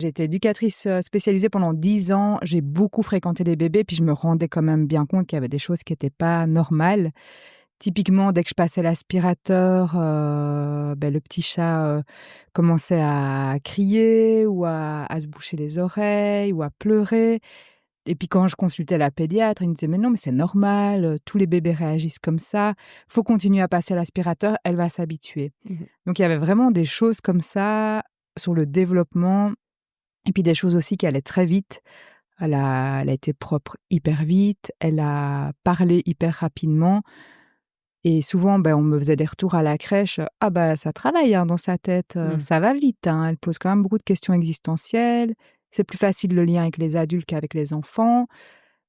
J'étais éducatrice spécialisée pendant 10 ans. J'ai beaucoup fréquenté des bébés, puis je me rendais quand même bien compte qu'il y avait des choses qui n'étaient pas normales. Typiquement, dès que je passais l'aspirateur, le petit chat, commençait à crier ou à se boucher les oreilles ou à pleurer. Et puis quand je consultais la pédiatre, elle me disait: «Mais non, mais c'est normal, tous les bébés réagissent comme ça. Faut continuer à passer l'aspirateur, elle va s'habituer». Mmh. Donc il y avait vraiment des choses comme ça sur le développement et puis des choses aussi qui allaient très vite. Elle a été propre hyper vite, elle a parlé hyper rapidement et souvent, on me faisait des retours à la crèche: «Ah bah, ça travaille, hein, dans sa tête, Mmh. ça va vite, hein, elle pose quand même beaucoup de questions existentielles. C'est plus facile le lien avec les adultes qu'avec les enfants».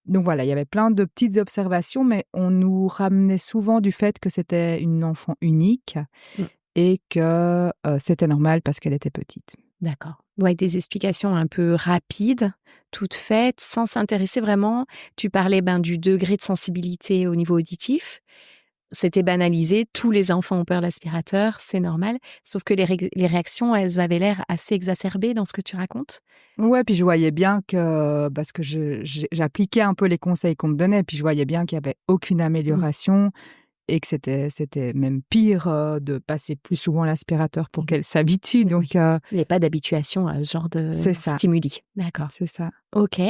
Donc voilà, il y avait plein de petites observations, mais on nous ramenait souvent du fait que c'était une enfant unique Mmh. et que, c'était normal parce qu'elle était petite. D'accord. Ouais, des explications un peu rapides, toutes faites, sans s'intéresser vraiment. Tu parlais, du degré de sensibilité au niveau auditif. C'était banalisé, tous les enfants ont peur de l'aspirateur, c'est normal. Sauf que les réactions, elles avaient l'air assez exacerbées dans ce que tu racontes? Ouais, puis je voyais bien que parce que j'appliquais un peu les conseils qu'on me donnait, puis je voyais bien qu'il y avait aucune Mmh. amélioration et que c'était même pire, de passer plus souvent l'aspirateur pour Mmh. qu'elle s'habitue Oui. donc Il y avait pas d'habituation à ce genre de c'est ça, stimuli. D'accord. c'est ça. OK.